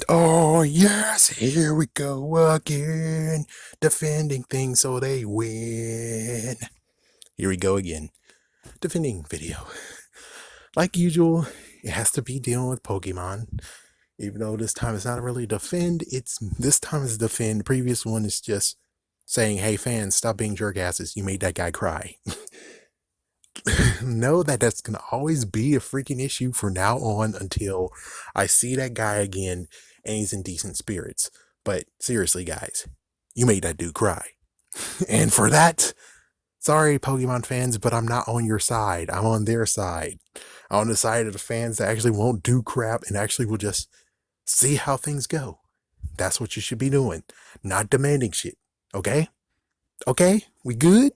Oh, yes, here we go again. Defending things so they win. Here we go again. Defending video. Like usual, it has to be dealing with Pokemon. Even though this time it's not really defend, this time it's defend. The previous one is just saying, hey fans, stop being jerk asses. You made that guy cry. Know that that's gonna always be a freaking issue from now on until I see that guy again and he's in decent spirits. But seriously, guys, you made that dude cry. And for that, sorry, Pokemon fans, but I'm not on your side. I'm on their side. I'm on the side of the fans that actually won't do crap and actually will just see how things go. That's what you should be doing, not demanding shit. Okay? Okay? We good?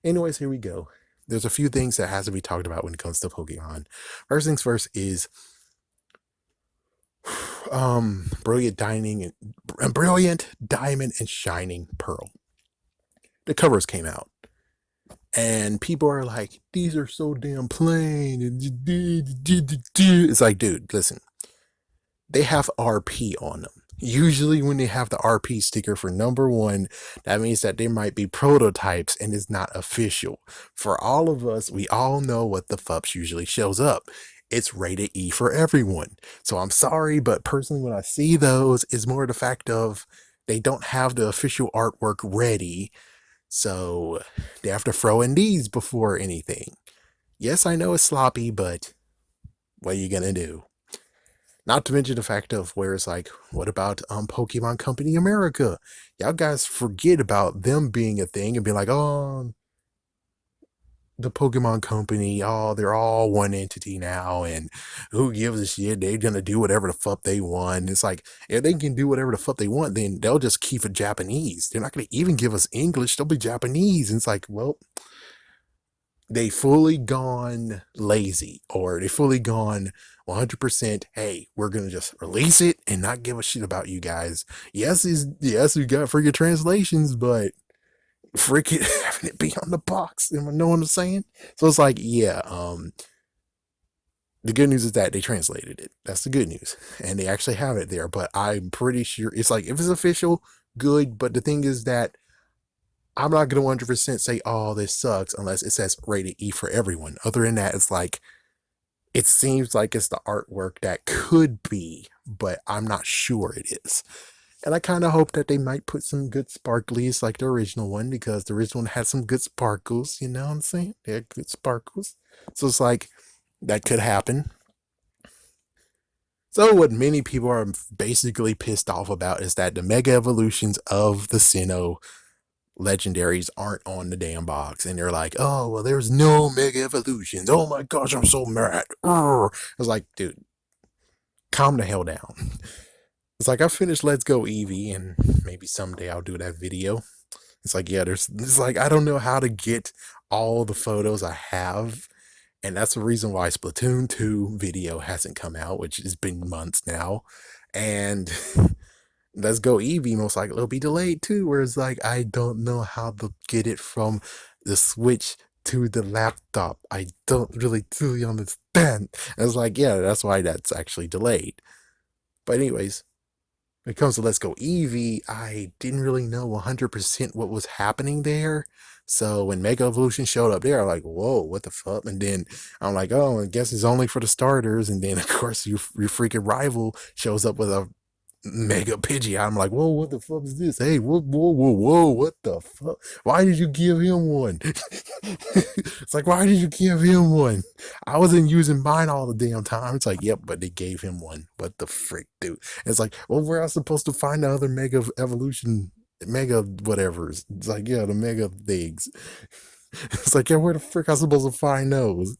Anyways, here we go. There's a few things that has to be talked about when it comes to Pokemon. First things first is Brilliant Diamond and Shining Pearl. The covers came out. And people are like, these are so damn plain. It's like, dude, listen. They have RP on them. Usually when they have the RP sticker for number one, that means that they might be prototypes and it's not official. For all of us, we all know what the FUPS usually shows up. It's rated E for everyone. So I'm sorry, but personally when I see those, it's more the fact of they don't have the official artwork ready. So they have to throw in these before anything. Yes, I know it's sloppy, but what are you gonna do? Not to mention the fact of where it's like, what about Pokemon Company America? Y'all guys forget about them being a thing and be like, oh, the Pokemon Company, oh, they're all one entity now, and who gives a shit? They're gonna do whatever the fuck they want. It's like, if they can do whatever the fuck they want, then they'll just keep it Japanese. They're not gonna even give us English, they'll be Japanese. And it's like, well, they fully gone lazy, or they fully gone 100%. Hey, we're gonna just release it and not give a shit about you guys. Yes, we got freaking translations, but freaking having it be on the box. You know what I'm saying? So it's like, yeah. The good news is that they translated it. That's the good news, and they actually have it there. But I'm pretty sure it's like, if it's official, good. But the thing is that I'm not going to 100% say, oh, this sucks, unless it says rated E for everyone. Other than that, it's like, it seems like it's the artwork that could be, but I'm not sure it is. And I kind of hope that they might put some good sparklies like the original one, because the original one had some good sparkles, you know what I'm saying? They had good sparkles. So it's like, that could happen. So what many people are basically pissed off about is that the Mega Evolutions of the Sinnoh legendaries aren't on the damn box, and they're like, oh well, there's no Mega Evolutions. Oh my gosh, I'm so mad. I was like, dude, calm the hell down. It's like, I finished Let's Go Eevee, and maybe someday I'll do that video. It's like, yeah, it's like, I don't know how to get all the photos I have, and that's the reason why Splatoon 2 video hasn't come out, which has been months now. And Let's Go Eevee most likely it'll be delayed too, where it's like, I don't know how to get it from the Switch to the laptop. I don't really truly understand. And it's like, yeah, that's why that's actually delayed. But anyways, when it comes to Let's Go Eevee, I didn't really know 100% what was happening there. So when Mega Evolution showed up there, I'm like, whoa, what the fuck? And then I'm like, oh, I guess it's only for the starters. And then, of course, your freaking rival shows up with a Mega Pidgey. I'm like, whoa, what the fuck is this? Hey, whoa, what the fuck? Why did you give him one? It's like, why did you give him one? I wasn't using mine all the damn time. It's like, yep, but they gave him one. What the frick, dude? It's like, well, where else supposed to find the other Mega Evolution, Mega whatever? It's like, yeah, the Mega things. It's like, yeah, where the frick am I supposed to find those?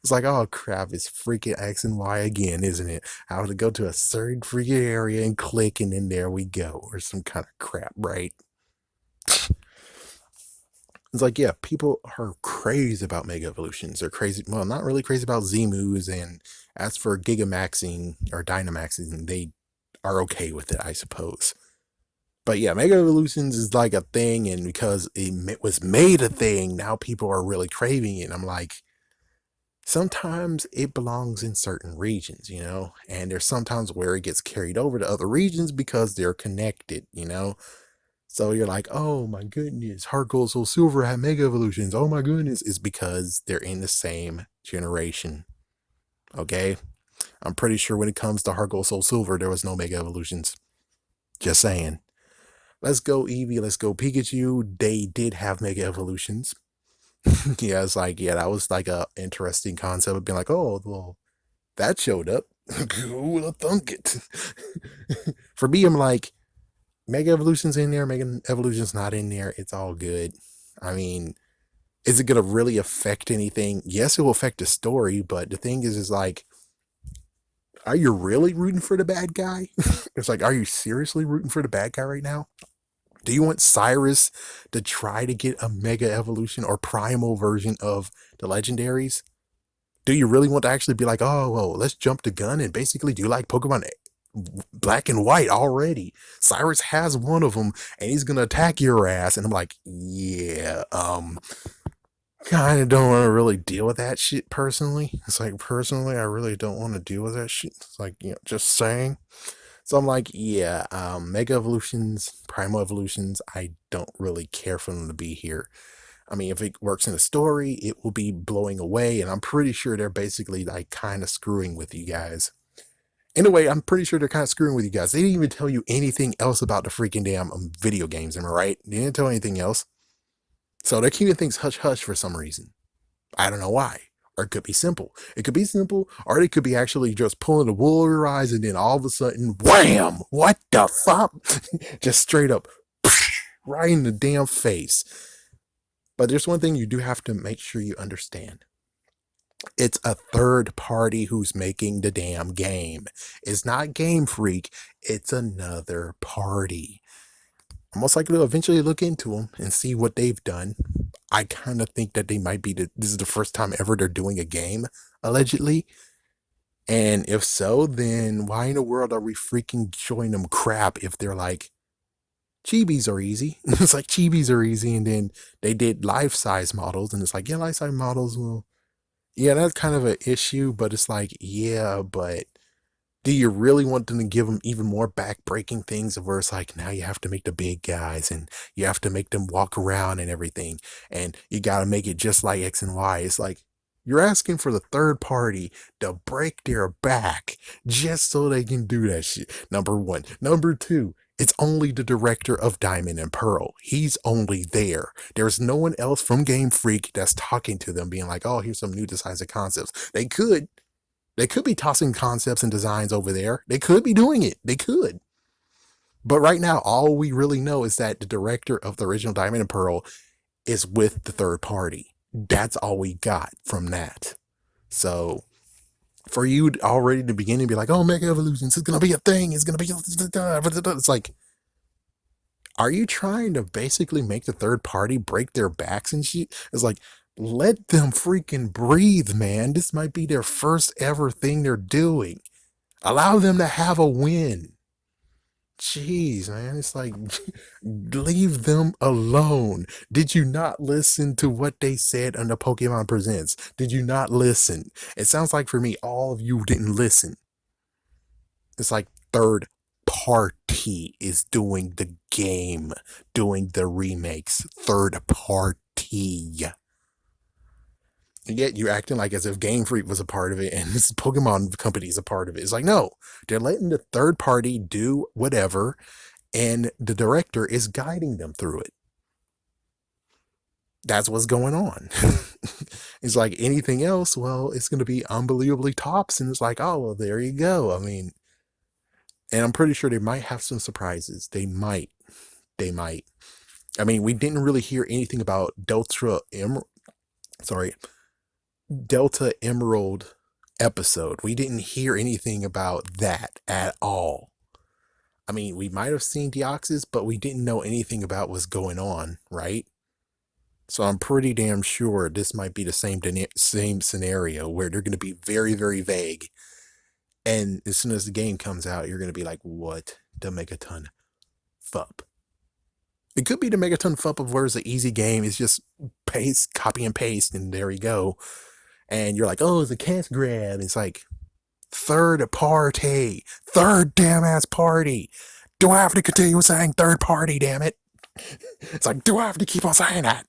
It's like, oh crap, it's freaking X and Y again, isn't it? I have to go to a certain freaking area and click, and then there we go, or some kind of crap, right? It's like, yeah, people are crazy about Mega Evolutions. They're crazy, well, not really crazy about Z-moves, and as for Gigamaxing or Dynamaxing, they are okay with it, I suppose. But yeah, Mega Evolutions is like a thing, and because it was made a thing, now people are really craving it. And I'm like, Sometimes it belongs in certain regions, and there's sometimes where it gets carried over to other regions because they're connected. So you're like, oh my goodness, Heart Gold Soul Silver had Mega Evolutions. Oh my goodness, it's because they're in the same generation. Okay? I'm pretty sure when it comes to Heart Gold Soul Silver, there was no Mega Evolutions. Just saying. Let's go Eevee, let's go Pikachu. They did have Mega Evolutions. Yeah, it's like, yeah, that was like a interesting concept of being like, oh, well, that showed up. Who would have thunk it? For me, I'm like, Mega Evolution's in there, Mega Evolution's not in there. It's all good. I mean, is it gonna really affect anything? Yes, it will affect the story, but the thing is like, are you really rooting for the bad guy? It's like, are you seriously rooting for the bad guy right now? Do you want Cyrus to try to get a Mega Evolution or Primal version of the legendaries? Do you really want to actually be like, oh, well, let's jump the gun and basically do like Pokemon Black and White already? Cyrus has one of them and he's going to attack your ass. And I'm like, yeah, kind of don't want to really deal with that shit personally. It's like, personally, I really don't want to deal with that shit. It's like, just saying. So I'm like, yeah, Mega Evolutions, Primal Evolutions, I don't really care for them to be here. I mean, if it works in the story, it will be blowing away, and I'm pretty sure they're basically like kind of screwing with you guys. In a way, I'm pretty sure they're kind of screwing with you guys. They didn't even tell you anything else about the freaking damn video games, am I right? They didn't tell anything else. So they're keeping things hush hush for some reason. I don't know why. Or it could be simple. It could be simple, or they could be actually just pulling the wool over your eyes, and then all of a sudden, wham! What the fuck? Just straight up, right in the damn face. But there's one thing you do have to make sure you understand. It's a third party who's making the damn game. It's not Game Freak, it's another party. I'm most likely to eventually look into them and see what they've done. I kind of think that they might be, this is the first time ever they're doing a game, allegedly. And if so, then why in the world are we freaking showing them crap if they're like, chibis are easy? It's like chibis are easy, and then they did life-size models, and it's like, yeah, life-size models will, yeah, that's kind of an issue, but it's like, yeah, but do you really want them to give them even more back-breaking things where it's like, now you have to make the big guys and you have to make them walk around and everything, and you got to make it just like X and Y? It's like, you're asking for the third party to break their back just so they can do that shit. Number one. Number two, it's only the director of Diamond and Pearl. He's only there. There's no one else from Game Freak that's talking to them, being like, oh, here's some new designs and concepts. They could. They could be tossing concepts and designs over there. They could be doing it. They could. But right now, all we really know is that the director of the original Diamond and Pearl is with the third party. That's all we got from that. So for you already to begin and be like, oh, Mega Evolutions is going to be a thing. It's going to be, it's like, are you trying to basically make the third party break their backs and shit? It's like, let them freaking breathe, man. This might be their first ever thing they're doing. Allow them to have a win. Jeez, man. It's like, leave them alone. Did you not listen to what they said on the Pokemon Presents? Did you not listen? It sounds like for me, all of you didn't listen. It's like third party is doing the game, doing the remakes. Third party. And yet you're acting like as if Game Freak was a part of it and this Pokemon company is a part of it. It's like, no, they're letting the third party do whatever, and the director is guiding them through it. That's what's going on. It's like anything else, well, it's going to be unbelievably tops, and it's like, oh, well, there you go. I mean, and I'm pretty sure they might have some surprises. They might. They might. I mean, we didn't really hear anything about Delta Emerald episode. We didn't hear anything about that at all. I mean, we might have seen Deoxys, but we didn't know anything about what's going on, right? So I'm pretty damn sure this might be the same scenario where they're going to be very, very vague. And as soon as the game comes out, you're going to be like, what? The Megaton Fup. It could be the Megaton Fup of where it's an easy game. It's just paste, copy and paste, and there you go. And you're like, oh, it's a cash grab. It's like, third party. Third damn ass party. Do I have to continue saying third party, damn it? It's like, do I have to keep on saying that?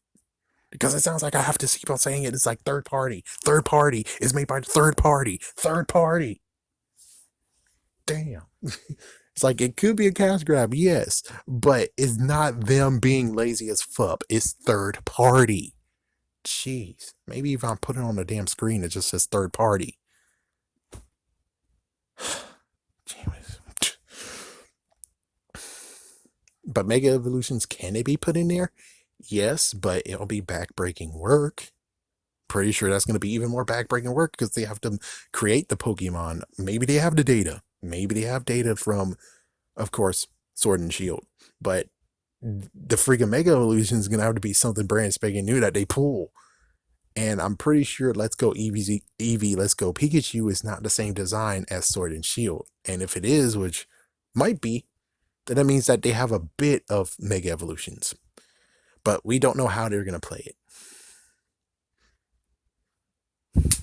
Because it sounds like I have to keep on saying it. It's like third party. Third party is made by third party. Third party. Damn. It's like it could be a cash grab, yes, but it's not them being lazy as fuck. It's third party. Jeez. Maybe if I'm putting it on the damn screen, it just says third party. But Mega Evolutions, can it be put in there? Yes, but it'll be backbreaking work. Pretty sure that's going to be even more backbreaking work because they have to create the Pokemon. Maybe they have the data. Maybe they have data from, of course, Sword and Shield. But the freaking Mega Evolution is going to have to be something brand spanking new that they pull. And I'm pretty sure Let's Go Eevee, Let's Go Pikachu is not the same design as Sword and Shield. And if it is, which might be, then that means that they have a bit of Mega Evolutions. But we don't know how they're going to play it.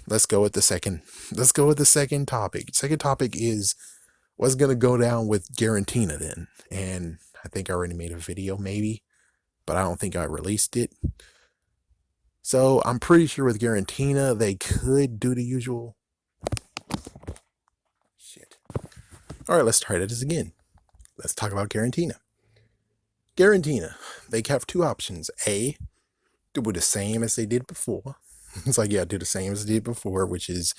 Let's go with the second topic. Second topic is what's going to go down with Giratina then. And I think I already made a video maybe, but I don't think I released it. So I'm pretty sure with Giratina, they could do the usual. Shit. All right, let's try this again. Let's talk about Giratina. Giratina, they have two options. A, do the same as they did before. It's like, yeah, do the same as they did before, which is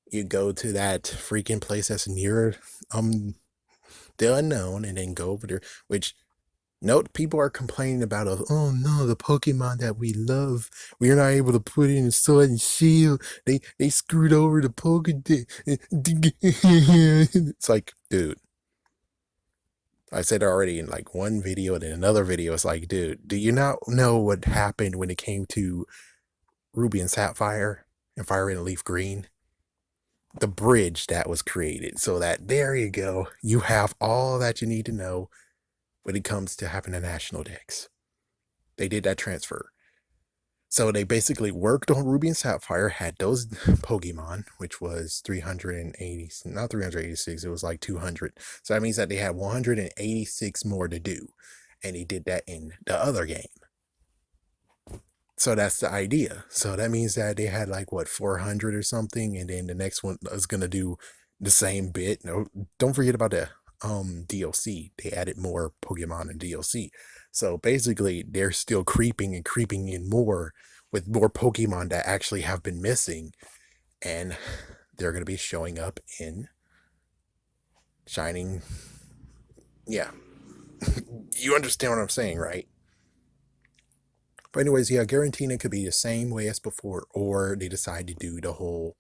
you go to that freaking place that's near the unknown and then go over there, which note people are complaining about oh no, the Pokemon that we love, we're not able to put in Sword and Shield. They screwed over the Pokedex. It's like, dude. I said already in like one video and in another video, it's like, dude, do you not know what happened when it came to Ruby and Sapphire and Fire and Leaf Green? The bridge that was created so that there you go. You have all that you need to know when it comes to having a national dex. They did that transfer. So they basically worked on Ruby and Sapphire, had those Pokemon, which was 380, not 386, it was like 200. So that means that they had 186 more to do. And he did that in the other game. So that's the idea. So that means that they had like, what, 400 or something. And then the next one is going to do the same bit. No, don't forget about the DLC. They added more Pokemon in DLC. So basically, they're still creeping in more with more Pokemon that actually have been missing. And they're going to be showing up in Shining. Yeah. You understand what I'm saying, right? But anyways, yeah, Giratina could be the same way as before, or they decide to do the whole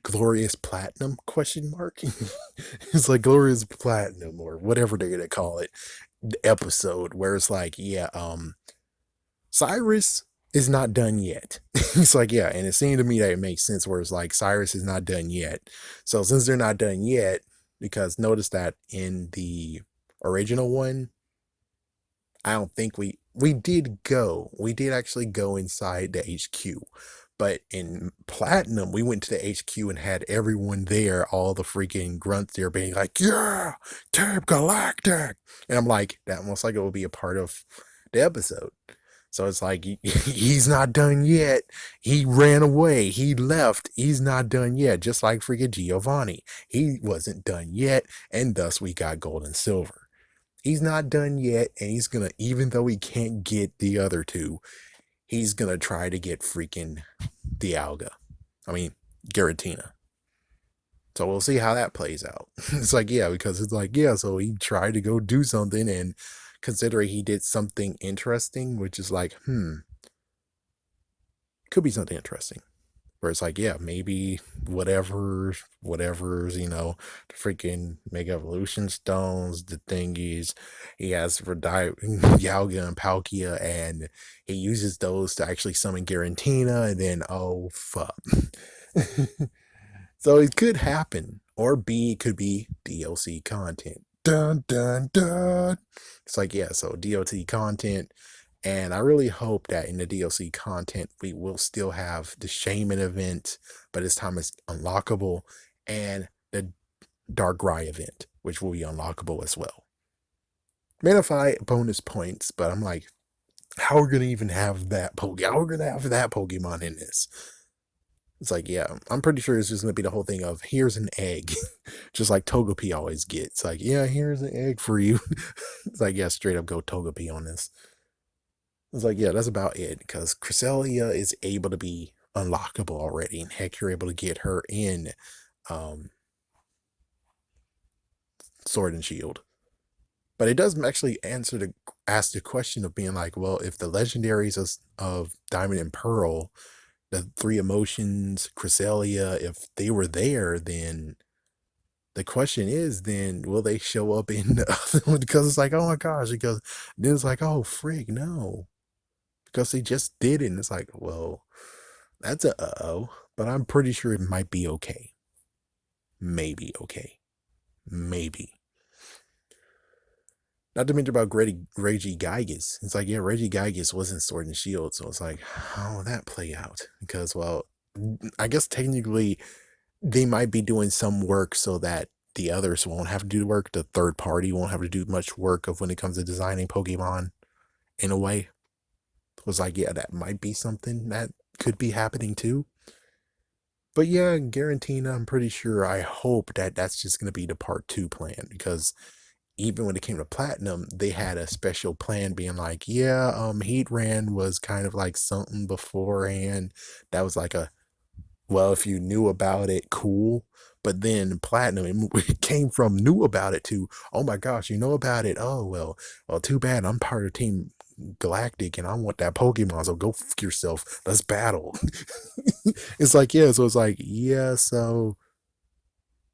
Glorious Platinum question mark. It's like Glorious Platinum or whatever they're gonna call it episode where it's like, yeah, Cyrus is not done yet. It's like, yeah, and it seemed to me that it makes sense where it's like Cyrus is not done yet. So since they're not done yet, because notice that in the original one, I don't think we did actually go inside the HQ. But in Platinum, we went to the HQ and had everyone there, all the freaking grunts there being like, yeah, Team Galactic. And I'm like, that most like it will be a part of the episode. So it's like, he's not done yet. He ran away. He left. He's not done yet. Just like freaking Giovanni. He wasn't done yet. And thus we got gold and silver. He's not done yet. And he's going to, even though he can't get the other two, he's going to try to get freaking Giratina. So we'll see how that plays out. It's like, yeah, because it's like, yeah, so he tried to go do something, and considering he did something interesting, which is like, could be something interesting. Where it's like, yeah, maybe whatever's, the freaking Mega Evolution Stones, the thingies he has for Yalga and Palkia, and he uses those to actually summon Giratina, and then, oh, fuck. So it could happen. Or B, it could be DLC content. Dun, dun, dun. It's like, yeah, so DLC content, And I really hope that in the DLC content, we will still have the Shaman event, but this time it's unlockable, and the Darkrai event, which will be unlockable as well. Manify bonus points, but I'm like, how are we gonna even have that Pokemon? How are we gonna have that Pokemon in this? It's like, yeah, I'm pretty sure it's just gonna be the whole thing of here's an egg, just like Togepi always gets. Like, yeah, here's an egg for you. It's like, yeah, straight up go Togepi on this. It's like, yeah, that's about it because Cresselia is able to be unlockable already, and heck, you're able to get her in um, Sword and Shield. But it does actually ask the question of being like, well, if the legendaries of Diamond and Pearl, the three emotions, Cresselia, if they were there, then the question is, then will they show up in the other one? Because it's like, oh my gosh, because then it's like, oh frig, no, because they just did it. And it's like, well, that's a uh-oh, but I'm pretty sure it might be okay. Maybe okay. Maybe. Not to mention about Regigigas. It's like, yeah, Regigigas wasn't Sword and Shield, so it's like, how will that play out? Because, well, I guess technically they might be doing some work so that the others won't have to do the work. The third party won't have to do much work of when it comes to designing Pokemon in a way. It was like, yeah, that might be something that could be happening too. But yeah, Giratina, I'm pretty sure, I hope that that's just going to be the part 2 plan, because even when it came to Platinum, they had a special plan being like, yeah, Heatran was kind of like something beforehand. That was like a, well, if you knew about it, cool. But then Platinum, it came from knew about it to, oh my gosh, you know about it. Oh, well, too bad. I'm part of Team Galactic and I want that Pokemon. So go fuck yourself. Let's battle. It's like, yeah. So it's like, yeah. So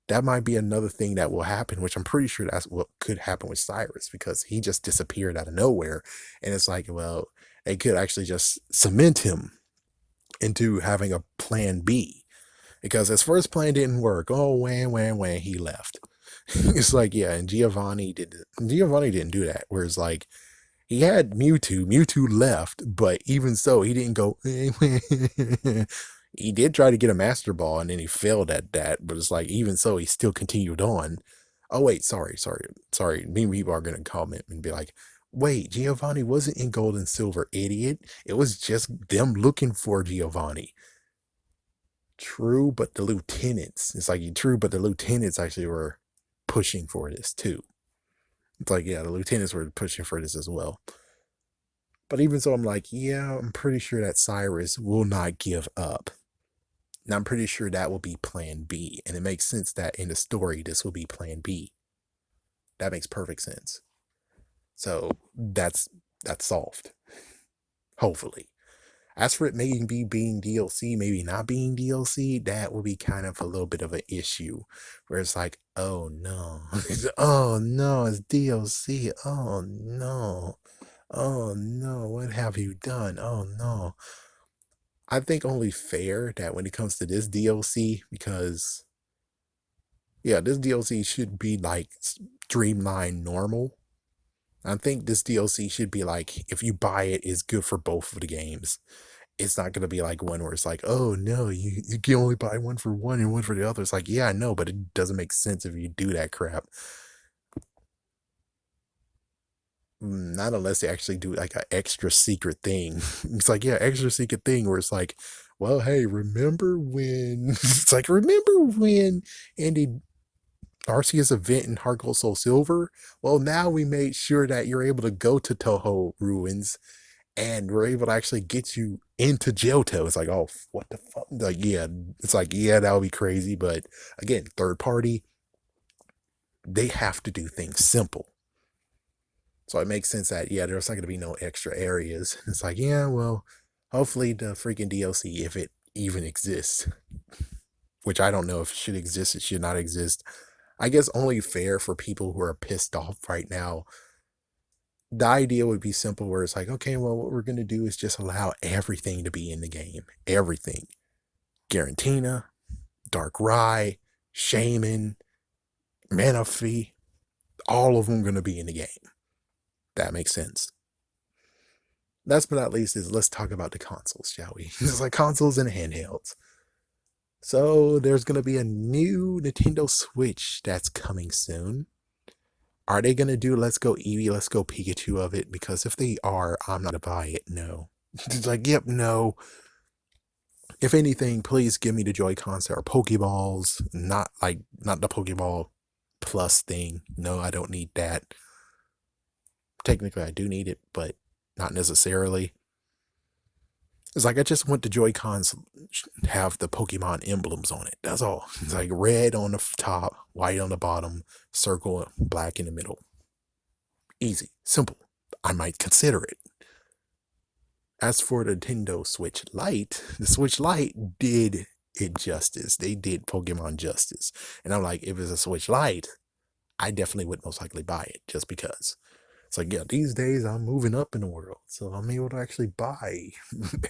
that might be another thing that will happen, which I'm pretty sure that's what could happen with Cyrus because he just disappeared out of nowhere. And it's like, well, they could actually just cement him into having a plan B because his first plan didn't work. Oh, when he left. It's like, yeah, and Giovanni didn't do that. Whereas like he had Mewtwo left, but even so, he didn't go. He did try to get a Master Ball, and then he failed at that. But it's like, even so, he still continued on. Oh wait, sorry. Many people are gonna comment and be like, "Wait, Giovanni wasn't in Gold and Silver, idiot. It was just them looking for Giovanni." True, but the lieutenants. It's like true, but the lieutenants actually were pushing for this too. It's like, yeah, the lieutenants were pushing for this as well. But even so, I'm like, yeah, I'm pretty sure that Cyrus will not give up. And I'm pretty sure that will be plan B. And it makes sense that in the story, this will be plan B. That makes perfect sense. So that's solved. Hopefully. As for it maybe being DLC, maybe not being DLC, that will be kind of a little bit of an issue. Where it's like, oh no. Oh no, it's DLC. Oh no. Oh no, what have you done? Oh no. I think only fair that when it comes to this DLC, because yeah, this DLC should be like streamlined normal. I think this DLC should be like, if you buy it, it's good for both of the games. It's not going to be like one where it's like, oh no, you can only buy one for one and one for the other. It's like, yeah, I know, but it doesn't make sense if you do that crap. Not unless they actually do like an extra secret thing. It's like, yeah, extra secret thing where it's like, well, hey, remember when it's like, remember when Andy Arceus event in Heart Gold Soul Silver? Well, now we made sure that you're able to go to Toho Ruins and we're able to actually get you into Johto. It's like, oh, what the fuck? Like, yeah, it's like, yeah, that would be crazy. But again, third party, they have to do things simple. So it makes sense that, yeah, there's not going to be no extra areas. It's like, yeah, well, hopefully the freaking DLC, if it even exists, which I don't know if it should exist, it should not exist. I guess only fair for people who are pissed off right now. The idea would be simple where it's like, okay, well, what we're going to do is just allow everything to be in the game. Everything. Giratina, Darkrai, Shaman, Manaphy, all of them going to be in the game. That makes sense. last but not least is let's talk about the consoles, shall we? It's like consoles and handhelds. So there's gonna be a new Nintendo Switch that's coming soon. Are they gonna do Let's Go Eevee, Let's Go Pikachu of it? Because if they are, I'm not gonna buy it. No. It's like, yep, no. If anything, please give me the Joy Cons that are Pokeballs, not the Pokeball Plus thing. No, I don't need that. Technically, I do need it, but not necessarily. It's like I just want the Joy Cons have the Pokemon emblems on it. That's all. It's like red on the top, white on the bottom, circle, black in the middle. Easy, simple. I might consider it. As for the Nintendo Switch Lite, the Switch Lite did it justice. They did Pokemon justice. And I'm like, if it's a Switch Lite, I definitely would most likely buy it just because. It's like, yeah, these days I'm moving up in the world, so I'm able to actually buy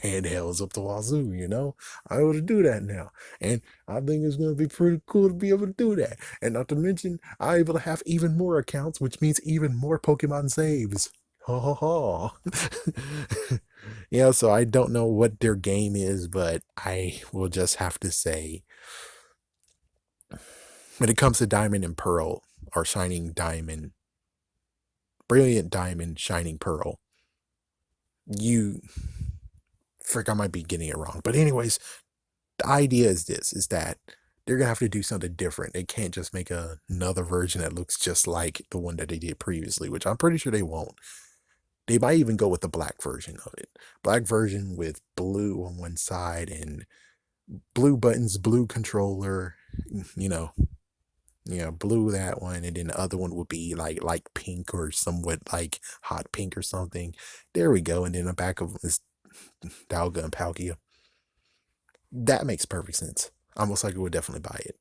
handhelds up the wazoo, you know? I'm able to do that now. And I think it's going to be pretty cool to be able to do that. And not to mention, I'm able to have even more accounts, which means even more Pokemon saves. Ha ha ha. Yeah, so I don't know what their game is, but I will just have to say, when it comes to Diamond and Pearl, or Shining Diamond, Brilliant Diamond, Shining Pearl, you frick, I might be getting it wrong. But anyways, the idea is this, is that they're gonna have to do something different. They can't just make another version that looks just like the one that they did previously, which I'm pretty sure they won't. They might even go with the black version of it. Black version with blue on one side and blue buttons, blue controller, you know, blue that one, and then the other one would be like pink or somewhat like hot pink or something. There we go. And then the back of is Dalga and Palkia. That makes perfect sense. I most likely would definitely buy it.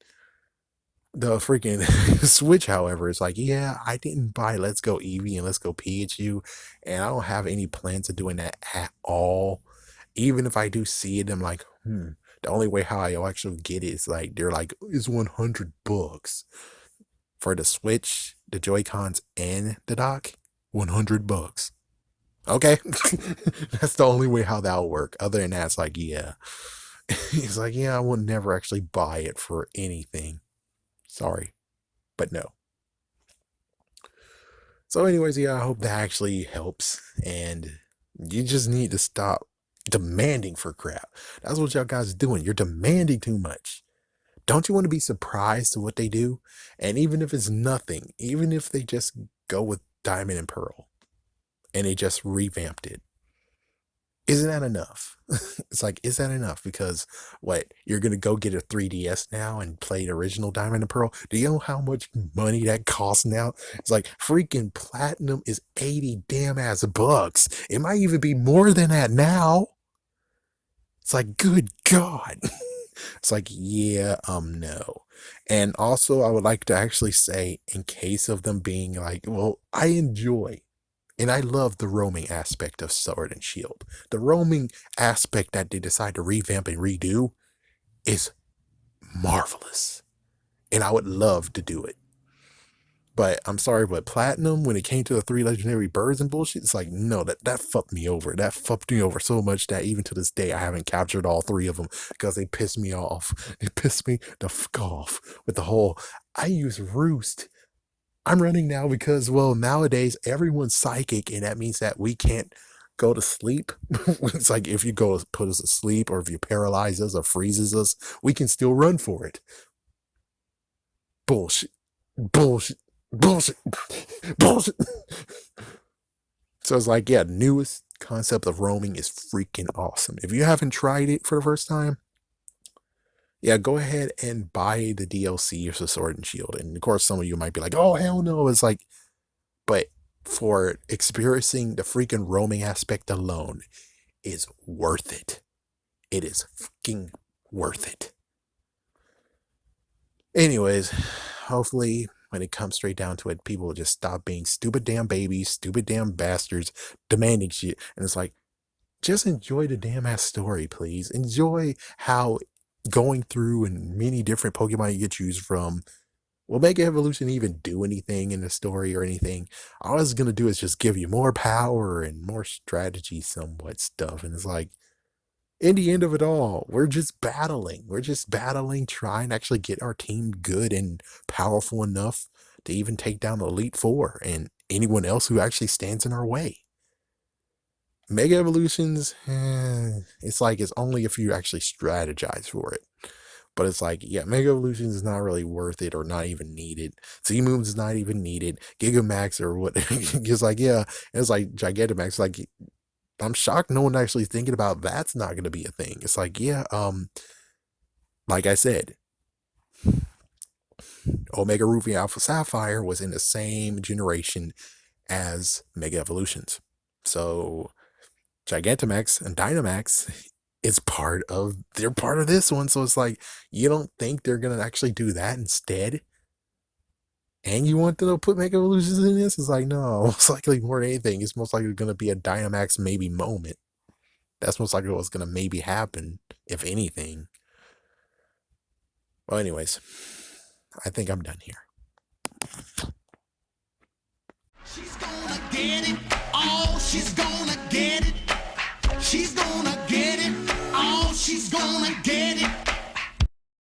The freaking Switch, however, is like, yeah, I didn't buy Let's Go Eevee and Let's Go Pikachu, and I don't have any plans of doing that at all. Even if I do see it, I'm like, the only way how I'll actually get it is like, they're like, it's $100 for the Switch, the Joy-Cons, and the dock. $100. Okay. That's the only way how that'll work. Other than that, it's like, yeah. It's like, yeah, I would never actually buy it for anything. Sorry, but no. So anyways, yeah, I hope that actually helps. And you just need to stop demanding for crap. That's what y'all guys are doing. You're demanding too much. Don't you want to be surprised to what they do? And even if it's nothing, even if they just go with Diamond and Pearl and they just revamped it, isn't that enough? It's like, is that enough? Because what, you're gonna go get a 3DS now and play the original Diamond and Pearl? Do you know how much money that costs now? It's like freaking platinum is 80 damn ass bucks. It might even be more than that now. It's like, good God. It's like, yeah, no. And also, I would like to actually say, in case of them being like, well, I enjoy and I love the roaming aspect of Sword and Shield. The roaming aspect that they decide to revamp and redo is marvelous. And I would love to do it. But I'm sorry, but Platinum, when it came to the 3 legendary birds and bullshit, it's like, no, that fucked me over. That fucked me over so much that even to this day, I haven't captured all 3 of them because they pissed me off. They pissed me the fuck off with the whole, I use Roost. I'm running now because, well, nowadays everyone's psychic, and that means that we can't go to sleep. It's like if you go put us to sleep, or if you paralyze us or freezes us, we can still run for it. Bullshit. Bullshit. Bullshit. Bullshit. So it's like, yeah, newest concept of roaming is freaking awesome. If you haven't tried it for the first time, yeah, go ahead and buy the DLC of the Sword and Shield. And of course, some of you might be like, oh, hell no. It's like, but for experiencing the freaking roaming aspect alone is worth it. It is fucking worth it. Anyways, hopefully when it comes straight down to it, people will just stop being stupid damn babies, stupid damn bastards, demanding shit. And it's like, just enjoy the damn ass story, please. Enjoy how going through and many different Pokemon you get choose from will Mega Evolution even do anything in the story or anything? All it's gonna do is just give you more power and more strategy, somewhat stuff. And it's like, in the end of it all, we're just battling. We're just battling, trying to actually get our team good and powerful enough to even take down the Elite Four and anyone else who actually stands in our way. Mega Evolutions, it's like it's only if you actually strategize for it. But it's like, yeah, Mega Evolutions is not really worth it or not even needed. Z Moons is not even needed. Gigamax or what? It's like, yeah, it's like Gigantamax. Like, I'm shocked no one actually thinking about that's not going to be a thing. It's like, yeah, like I said, Omega Ruby Alpha Sapphire was in the same generation as Mega Evolutions. So Gigantamax and Dynamax is they're part of this one. So it's like, you don't think they're going to actually do that instead? And you want to put Mega Evolutions in this? It's like, no, it's likely more than anything. It's most likely going to be a Dynamax maybe moment. That's most likely what's going to maybe happen, if anything. Well, anyways, I think I'm done here. She's gonna get it. Oh, she's gonna get it. She's gonna get it. Oh, she's gonna get it.